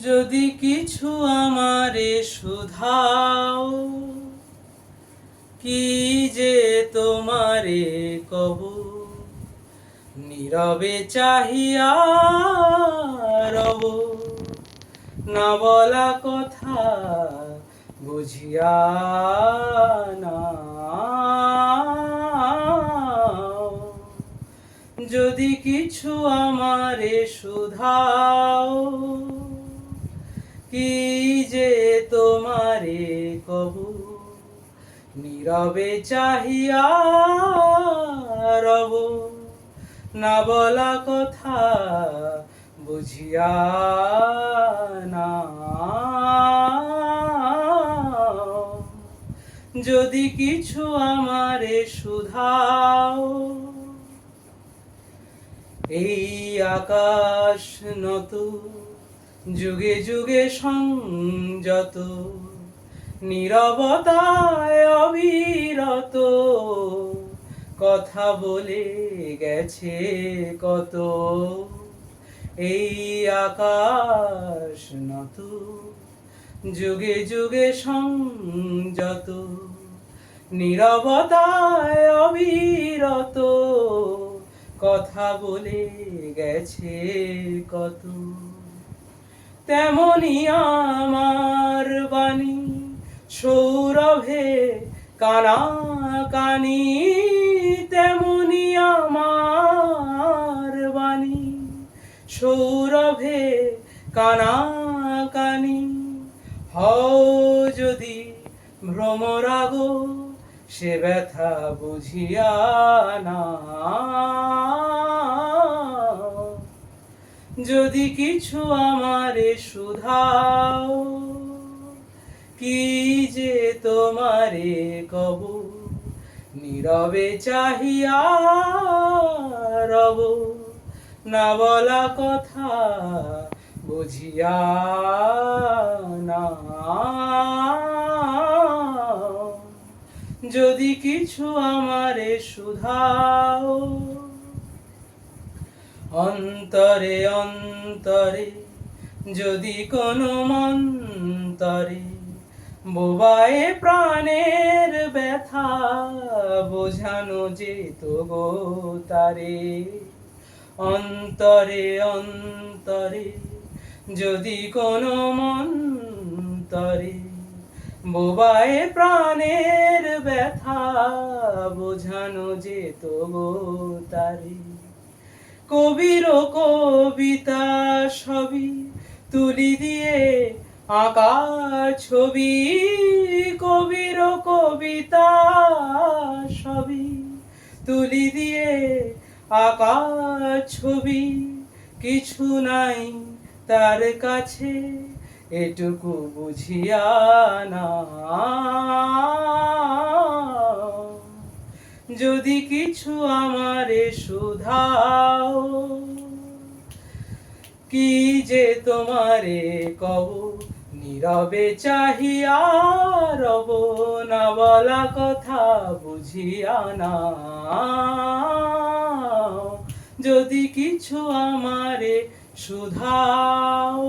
যদি কিছু আমারে শুধাও, কি যে তোমারে কব, নীরবে চাহিয়া রব। না বলা কথা বুঝিয়া নাও। যদি কিছু আমারে শুধাও, কি যে তোমারে কব, নীরবে চাহিয়া রব। না বলা কথা বুঝিয়া নাও। যদি কিছু আমারে শুধাও, এই আকাশ নত যুগে যুগে সংযত, নীরবতায় অবিরত কথা বলে গেছে কত। এই আকাশ নত যুগে যুগে সংযত, নীরবতায় অবিরত কথা বলে গেছে কত। তেমনি আমার বাণী সৌরভে কানা কানি, তেমনি আমার বাণী সৌরভে কানা কানি। হও যদি ভ্রমরাগ সে ব্যথা বুঝিয়া নাও। যদি কিছু আমারে শুধাও, কি যে তোমারে কব, নীরবে চাহিয়া রব। না বলা কথা বুঝিয়া নাও। যদি কিছু আমারে শুধাও, অন্তরে অন্তরে যদি কোনো মন্তরে বোবায়ে প্রাণের ব্যথা বোঝানো যেত গো তারে। অন্তরে অন্তরে যদি কোনো মন্তরে বোবায়ে প্রাণের ব্যথা বোঝানো যেত গো তারে। কবির কবিতা সবই তুলি দিয়ে আঁকা ছবি, কবির কবিতা সবই তুলি দিয়ে আঁকা ছবি। কিছু নাই তার কাছে এটুকু বুঝিয়া নাও। যদি কিছু আমারে শুধাও, কি যে তোমারে কব, নীরবে চাহিয়া রব। না বলা কথা বুঝিয়া নাও। যদি কিছু আমারে শুধাও।